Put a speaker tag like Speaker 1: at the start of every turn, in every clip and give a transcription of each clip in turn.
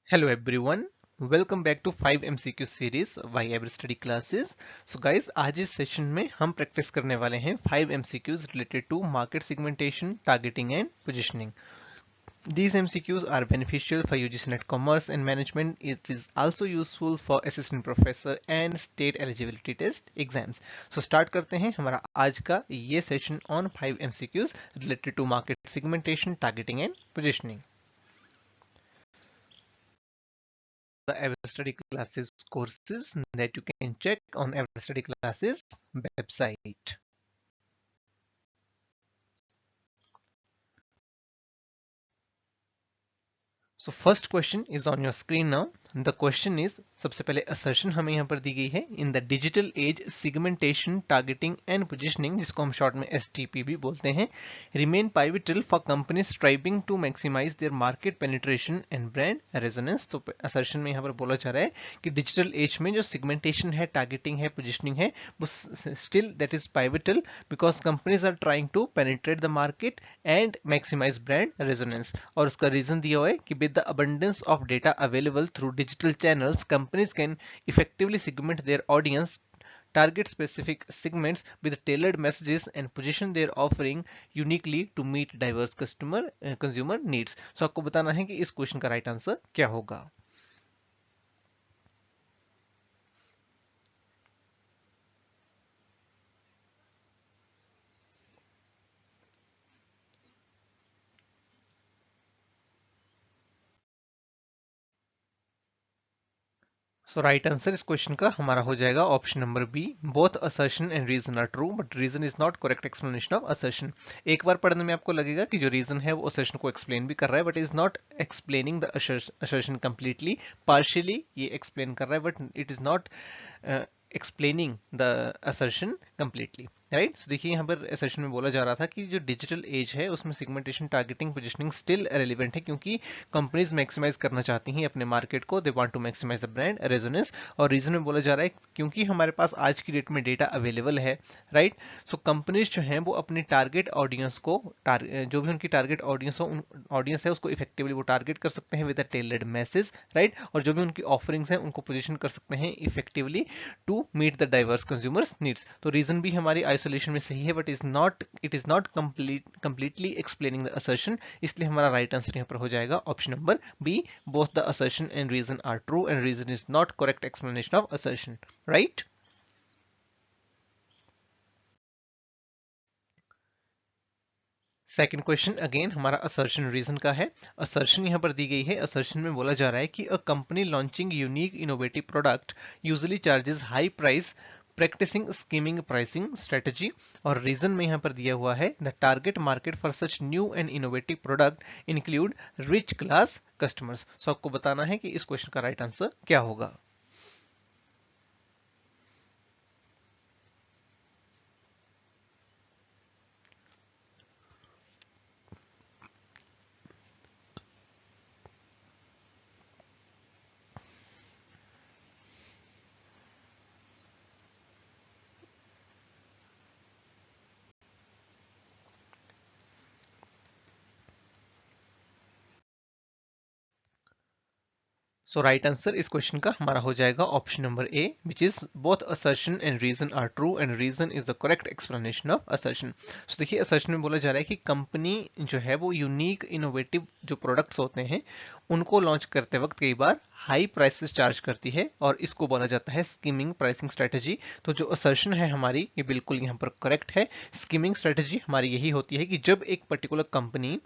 Speaker 1: Hello everyone, welcome back to 5 MCQ series Why Ever Study Classes. So guys, आज इस session में हम practice करने वाले हैं 5 MCQs related to market segmentation, targeting and positioning. These MCQs are beneficial for UGC NET Commerce and Management. It is also useful for Assistant Professor and State Eligibility Test exams. So start करते हैं हमारा आज का ये session on 5 MCQs related to market segmentation, targeting and positioning. The EverStudy Classes courses that you can check on EverStudy Classes website. So first question is on your screen now. The question is, सबसे पहले assertion हमें यहाँ पर दी गई है in the digital age segmentation, targeting and positioning, जिसको हम short में STP भी बोलते हैं, remain pivotal for companies striving to maximize their market penetration and brand resonance. तो assertion में यहाँ पर बोला जा रहा है कि digital age में जो segmentation है, targeting है, positioning है, वो still that is pivotal because companies are trying to penetrate the market and maximize brand resonance. और उसका रीजन दिया हुआ है कि with the abundance of data available through digital channels, companies can effectively segment their audience, target specific segments with tailored messages and position their offering uniquely to meet diverse consumer needs. So आपको बताना है कि इस question का right answer क्या होगा. So right answer इस question का हमारा हो जाएगा option number B. Both assertion and reason are true but reason is not correct explanation of assertion. एक बार पढ़ने में आपको लगेगा कि जो रीजन है वो असर्शन को एक्सप्लेन भी कर रहा है but is not explaining the assertion completely. Partially ये एक्सप्लेन कर रहा है but it is not explaining the assertion completely. Right. So देखिए यहाँ पर सेशन में बोला जा रहा था कि जो डिजिटल एज है उसमें segmentation, targeting, positioning still relevant है क्योंकि कंपनीज मैक्सिमाइज करना चाहती हैं अपने मार्केट को. They want to maximize the brand resonance. और रीजन में बोला जा रहा है क्योंकि हमारे पास आज की डेट में डेटा अवेलेबल है. राइट. सो कंपनीज जो हैं वो अपनी टारगेट ऑडियंस को, जो भी उनकी टारगेट ऑडियंस है उसको इफेक्टिवली वो टारगेट कर सकते हैं with a tailored message. Right. और जो भी उनकी ऑफरिंग्स हैं उनको पोजिशन कर सकते हैं effectively to meet the diverse consumers needs. तो रीजन भी हमारी आइसोलेशन में सही है but it is not completely explaining the assertion. इसलिए हमारा राइट आंसर यहाँ पर हो जाएगा option number B. Both the assertion and reason are true and reason is not correct explanation of assertion. Right. Second question again हमारा assertion reason का है. Assertion यहां पर दी गई है. असर्शन में बोला जा रहा है कि a company launching unique innovative product usually charges high price practicing skimming pricing strategy. और रीजन में यहां पर दिया हुआ है the target market for such new and innovative product include rich class customers. So आपको बताना है कि इस क्वेश्चन का राइट आंसर क्या होगा. सो राइट आंसर इस क्वेश्चन का हमारा हो जाएगा option number A which is both assertion and reason are true and reason is the correct explanation of assertion. So देखिए असर्शन में बोला जा रहा है कि कंपनी जो है वो यूनिक इनोवेटिव जो प्रोडक्ट्स होते हैं उनको लॉन्च करते वक्त कई बार हाई प्राइसेस चार्ज करती है और इसको बोला जाता है स्कीमिंग प्राइसिंग स्ट्रेटजी. तो जो असर्शन है हमारी ये बिल्कुल यहाँ पर करेक्ट है. स्कीमिंग स्ट्रेटजी हमारी यही होती है कि जब एक particular company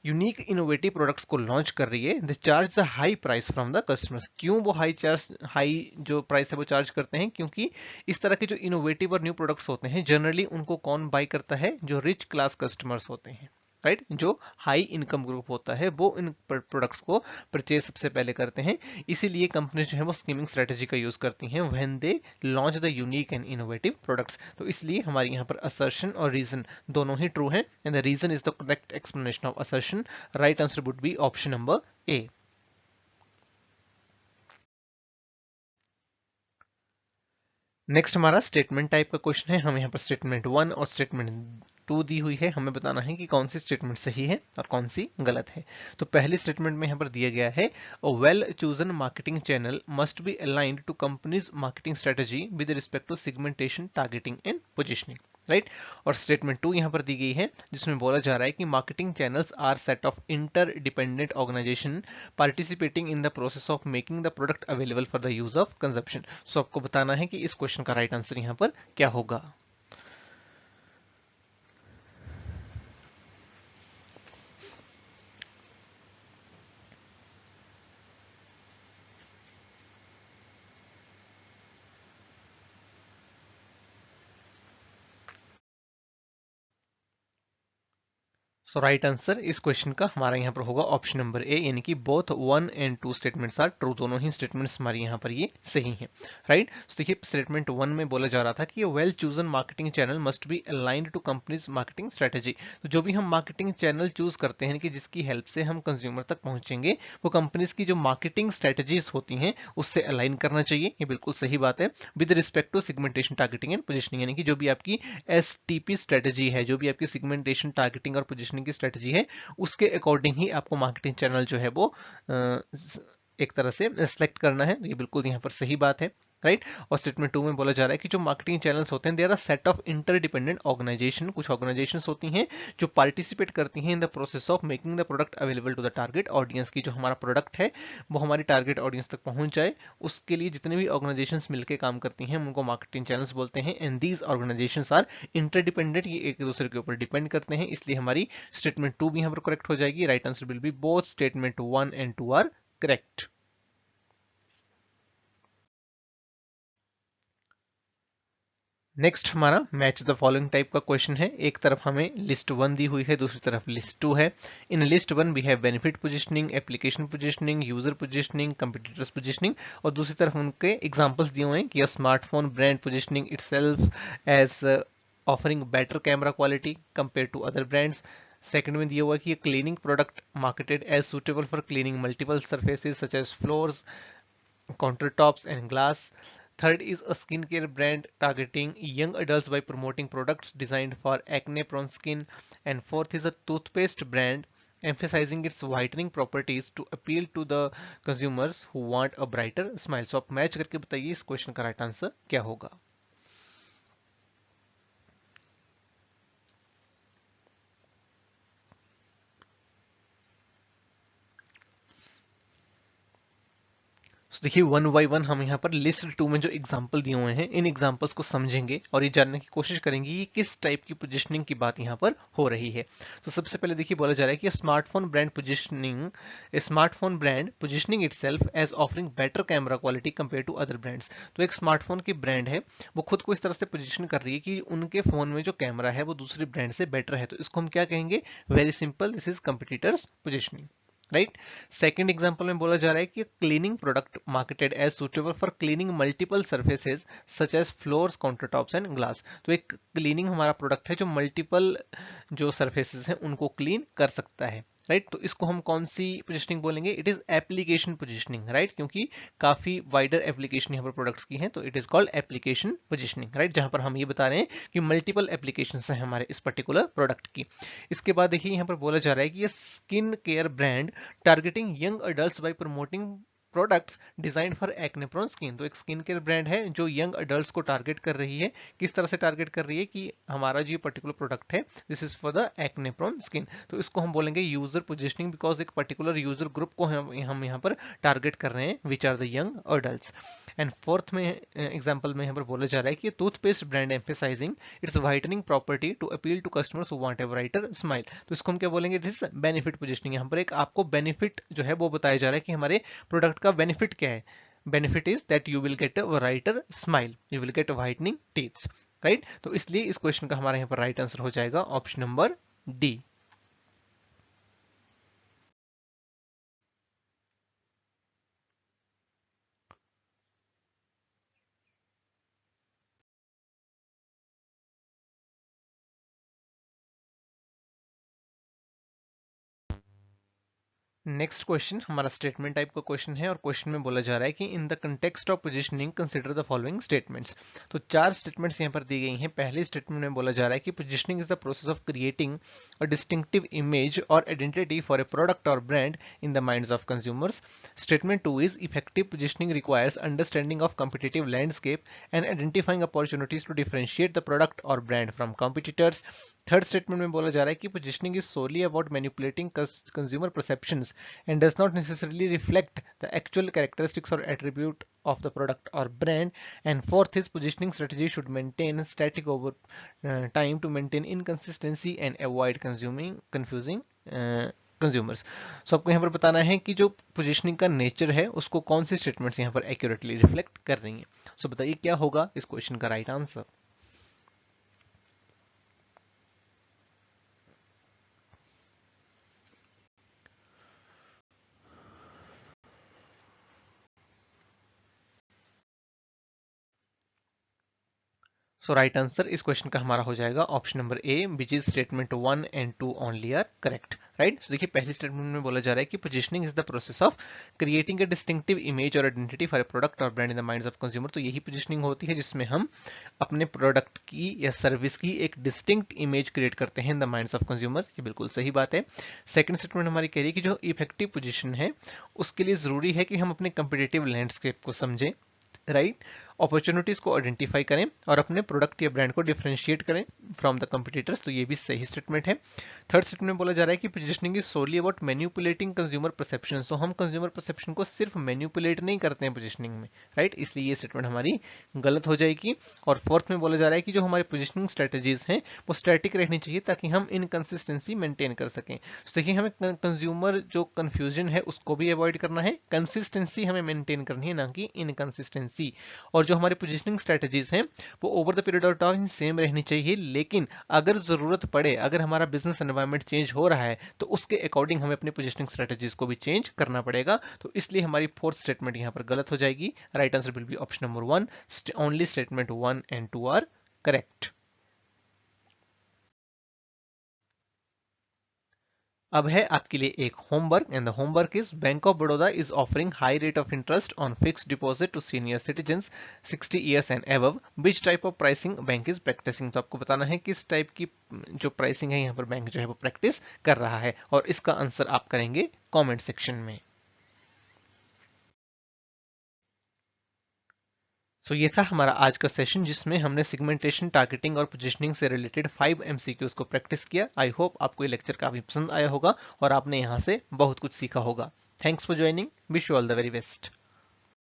Speaker 1: unique innovative products को लॉन्च कर रही है they charge the high price from the customers. क्यों वो हाई जो प्राइस है वो चार्ज करते हैं क्योंकि इस तरह के जो इनोवेटिव और न्यू प्रोडक्ट्स होते हैं जनरली उनको कौन बाय करता है, जो रिच क्लास कस्टमर्स होते हैं. राइट. जो हाई इनकम ग्रुप होता है वो इन प्रोडक्ट्स को परचेज सबसे पहले करते हैं. इसीलिए कंपनी जो है वो स्कीमिंग स्ट्रेटजी का यूज करती हैं when they launch the unique and innovative products. तो इसलिए हमारे यहाँ पर असर्शन और रीजन दोनों ही ट्रू हैं and the reason is the correct explanation of assertion. Right answer would be option number A. Next हमारा स्टेटमेंट टाइप का क्वेश्चन है. हम यहाँ पर स्टेटमेंट 1 और स्टेटमेंट 2 दी हुई है, हमें बताना है कि कौन सी स्टेटमेंट सही है और कौन सी गलत है। तो पहली स्टेटमेंट में यहाँ पर दिया गया है, a well chosen marketing channel must be aligned to company's marketing strategy with respect to segmentation, targeting and positioning, right. और स्टेटमेंट 2 यहाँ पर दी गई है, जिसमें बोला जा रहा है कि marketing channels are set of interdependent organisation participating in the process of making the product available for the use of consumption. So आपको बताना है कि इस क्वेश्चन का राइट आंसर यहाँ पर क्या होगा। सो राइट आंसर इस क्वेश्चन का हमारा यहाँ पर होगा ऑप्शन नंबर ए, यानी कि both 1 and 2 statements are true, दोनों ही स्टेटमेंट्स हमारी यहाँ पर ये सही हैं, राइट। तो देखिए स्टेटमेंट 1 में बोला जा रहा था कि well chosen marketing channel must be aligned to company's marketing strategy. तो जो भी हम मार्केटिंग चैनल चूज करते हैं कि जिसकी हेल्प से हम कंज्यूमर तक पहुंचेंगे, वो कंपनीज की जो मार्केटिंग स्ट्रेटेजीज होती हैं उससे अलाइन करना चाहिए, ये बिल्कुल सही बात है। With respect to segmentation, targeting and positioning, यानी कि जो भी आपकी STP स्ट्रेटेजी है, जो भी आपकी सेगमेंटेशन, टारगेटिंग और पोजिशनिंग की स्ट्रेटेजी है, उसके अकॉर्डिंग ही आपको मार्केटिंग चैनल जो है वो एक तरह से सिलेक्ट करना है। तो ये बिल्कुल यहाँ पर सही बात है, राइट। और स्टेटमेंट 2 में बोला जा रहा है कि जो मार्केटिंग चैनल्स होते हैं, there are set of interdependent organisation, कुछ ऑर्गेनाइजेशंस होती हैं जो पार्टिसिपेट करती हैं in the process of making the product available to the target audience, की जो हमारा प्रोडक्ट है वो हमारी टारगेट ऑडियंस तक पहुंच जाए, उसके लिए जितने भी ऑर्गेनाइजेशंस मिलकर काम करती हैं उनको मार्केटिंग चैनल्स बोलते हैं। And these organisations are interdependent, ये एक दूसरे के ऊपर डिपेंड करते हैं, इसलिए हमारी स्टेटमेंट 2 भी यहाँ पर करेक्ट हो जाएगी। Right answer will be both statement 1 and 2 are correct. Next हमारा मैच द फॉलोइंग टाइप का क्वेश्चन है। एक तरफ हमें लिस्ट 1 दी हुई है, दूसरी तरफ लिस्ट 2 है। In list 1 we have benefit positioning, application positioning, user positioning, competitors positioning, और दूसरी तरफ उनके एग्जांपल्स दिए हुए हैं कि smartphone brand positioning itself as offering better camera quality compare to other brands. Second में दिया हुआ है कि cleaning product marketed as suitable for cleaning multiple surfaces such as floors, countertops and glass. Third is a skincare brand targeting young adults by promoting products designed for acne-prone skin. And fourth is a toothpaste brand emphasizing its whitening properties to appeal to the consumers who want a brighter smile. So आप match करके बताइए इस question का right answer क्या होगा। तो देखिए one by one हम यहाँ पर लिस्ट 2 में जो एग्जाम्पल दिए हुए हैं, इन एग्जाम्पल्स को समझेंगे और ये जानने की कोशिश करेंगे कि किस टाइप की पोजिशनिंग की बात यहाँ पर हो रही है। तो सबसे पहले देखिए बोला जा रहा है कि smartphone brand positioning itself as offering better camera quality compare to other brands. तो एक स्मार्टफोन की ब्रांड है, वो खुद को इस तरह से पोजिशन कर रही है कि उनके फोन में जो कैमरा है वो दूसरी ब्रांड से बेटर है। तो इसको हम क्या कहेंगे, very simple, this is competitors positioning, right. Second example में बोला जा रहा है कि cleaning product marketed as suitable for cleaning multiple surfaces such as floors, countertops and glass. तो एक क्लीनिंग हमारा प्रोडक्ट है जो मल्टीपल जो सर्फेसेज हैं उनको क्लीन कर सकता है, राइट। तो इसको हम कौन सी पोजिशनिंग बोलेंगे, it is application positioning, right, क्योंकि काफी वाइडर एप्लीकेशन यहाँ पर प्रोडक्ट्स की हैं, तो it is called application positioning, right, जहां पर हम ये बता रहे हैं कि मल्टीपल एप्लीकेशन हैं हमारे इस पर्टिकुलर प्रोडक्ट की। इसके बाद देखिए यहाँ पर बोला जा रहा है कि ये skin care brand targeting young adults by promoting products design for acne prone skin. तो एक स्किन केयर ब्रांड है जो यंग अडल्ट्स को टारगेट कर रही है। किस तरह से टारगेट कर रही है कि हमारा जो पर्टिकुलर प्रोडक्ट है this is for the acne prone skin. तो इसको हम बोलेंगे यूजर पोजिशनिंग, बिकॉज एक पर्टिकुलर यूजर ग्रुप को हम यहाँ पर टारगेट कर रहे हैं which are the young adults. And fourth में एग्जाम्पल में यहाँ पर बोला जा रहा है कि toothpaste brand emphasising its whitening property to appeal to customers who want a brighter smile. तो इसको हम क्या बोलेंगे, इट इज बेनिफिट पोजिशनिंग। यहाँ पर एक आपको बेनिफिट जो है वो बताया जा रहा है कि हमारे प्रोडक्ट का बेनिफिट क्या है। Benefit is that you will get a brighter smile, you will get whitening teeths, right. तो इसलिए इस क्वेश्चन का हमारे यहाँ पर राइट आंसर हो जाएगा option number D. Next question हमारा स्टेटमेंट टाइप का क्वेश्चन है और क्वेश्चन में बोला जा रहा है कि in the context of positioning consider the following statements. तो चार स्टेटमेंट्स यहाँ पर दी गई हैं। पहले स्टेटमेंट में बोला जा रहा है कि positioning is the process of creating a distinctive image और आइडेंटिटी फॉर ए प्रोडक्ट और brand in the minds of consumers. Statement 2 is effective positioning requires understanding of competitive landscape and identifying opportunities to differentiate the product और brand from competitors. Third statement में बोला जा रहा है कि positioning is solely about manipulating consumer perceptions and does not necessarily reflect the actual characteristics or attribute of the product or brand. And fourth is positioning strategy should maintain static over time to maintain inconsistency and avoid confusing consumers. So आपको यहाँ पर बताना है कि जो positioning का nature है उसको कौन सी स्टेटमेंट्स यहाँ पर एक्यूरेटली रिफ्लेक्ट कर रही हैं। सो बताइए क्या होगा इस क्वेश्चन का right answer. So right answer इस क्वेश्चन का हमारा हो जाएगा option number A, which is statement 1 and 2 only are correct. Right, so देखिए पहली स्टेटमेंट में बोला जा रहा है कि positioning is the process of creating a distinctive image और आइडेंटिटी फॉर अ प्रोडक्ट और brand in the minds of consumer. तो यही पोजीशनिंग होती है जिसमें हम अपने प्रोडक्ट की या सर्विस की एक डिस्टिंक्ट इमेज क्रिएट करते हैं in the minds of consumer. ये बिल्कुल सही बात है। सेकंड स्टेटमेंट हमारी कह रही है कि जो इफेक्टिव पोजीशन है उसके लिए जरूरी है कि हम अपने कंपिटिटिव लैंडस्केप को समझें, राइट, अपॉर्चुनिटीज को आइडेंटिफाई करें और अपने प्रोडक्ट या ब्रांड को डिफरेंशिएट करें फ्रॉम द कंपटीटर्स। तो ये भी सही स्टेटमेंट है। थर्ड स्टेटमेंट में बोला जा रहा है कि positioning is solely about manipulating consumer perception. So हम कंज्यूमर परसेप्शन को सिर्फ मैनिपुलेट नहीं करते हैं पोजीशनिंग में, राइट, इसलिए ये स्टेटमेंट हमारी गलत हो जाएगी। और फोर्थ में बोला जा रहा है कि जो हमारी पोजीशनिंग स्ट्रेटेजीज हैं वो स्टैटिक रहनी चाहिए ताकि हम इनकंसिस्टेंसी मेंटेन कर सकें। तो देखिए हमें कंज्यूमर जो कंफ्यूजन है उसको भी अवॉइड करना है, कंसिस्टेंसी हमें मेंटेन करनी है ना कि इनकंसिस्टेंसी। और जो हमारी पोजीशनिंग स्ट्रेटजीज हैं वो over the period of time same रहनी चाहिए, लेकिन अगर जरूरत पड़े, अगर हमारा बिजनेस एनवायरनमेंट चेंज हो रहा है तो उसके अकॉर्डिंग हमें अपनी पोजीशनिंग स्ट्रेटजीज को भी चेंज करना पड़ेगा। तो इसलिए हमारी फोर्थ स्टेटमेंट यहां पर गलत हो जाएगी। Right answer will be option number 1, only statement 1 and 2 are correct. अब है आपके लिए एक homework and the homework is bank of Baroda is offering high rate of interest on fixed deposit to senior citizens 60 years and above. Which type of pricing bank is practising. तो आपको बताना है किस टाइप की जो प्राइसिंग है यहाँ पर बैंक जो है वो प्रैक्टिस कर रहा है और इसका आंसर आप करेंगे कॉमेंट सेक्शन में। सो ये था हमारा आज का सेशन जिसमें हमने सेगमेंटेशन, टारगेटिंग और पोजीशनिंग से रिलेटेड 5 MCQs को प्रैक्टिस किया। आई होप आपको ये लेक्चर काफी पसंद आया होगा और आपने यहाँ से बहुत कुछ सीखा होगा। Thanks for joining, wish you all the very best.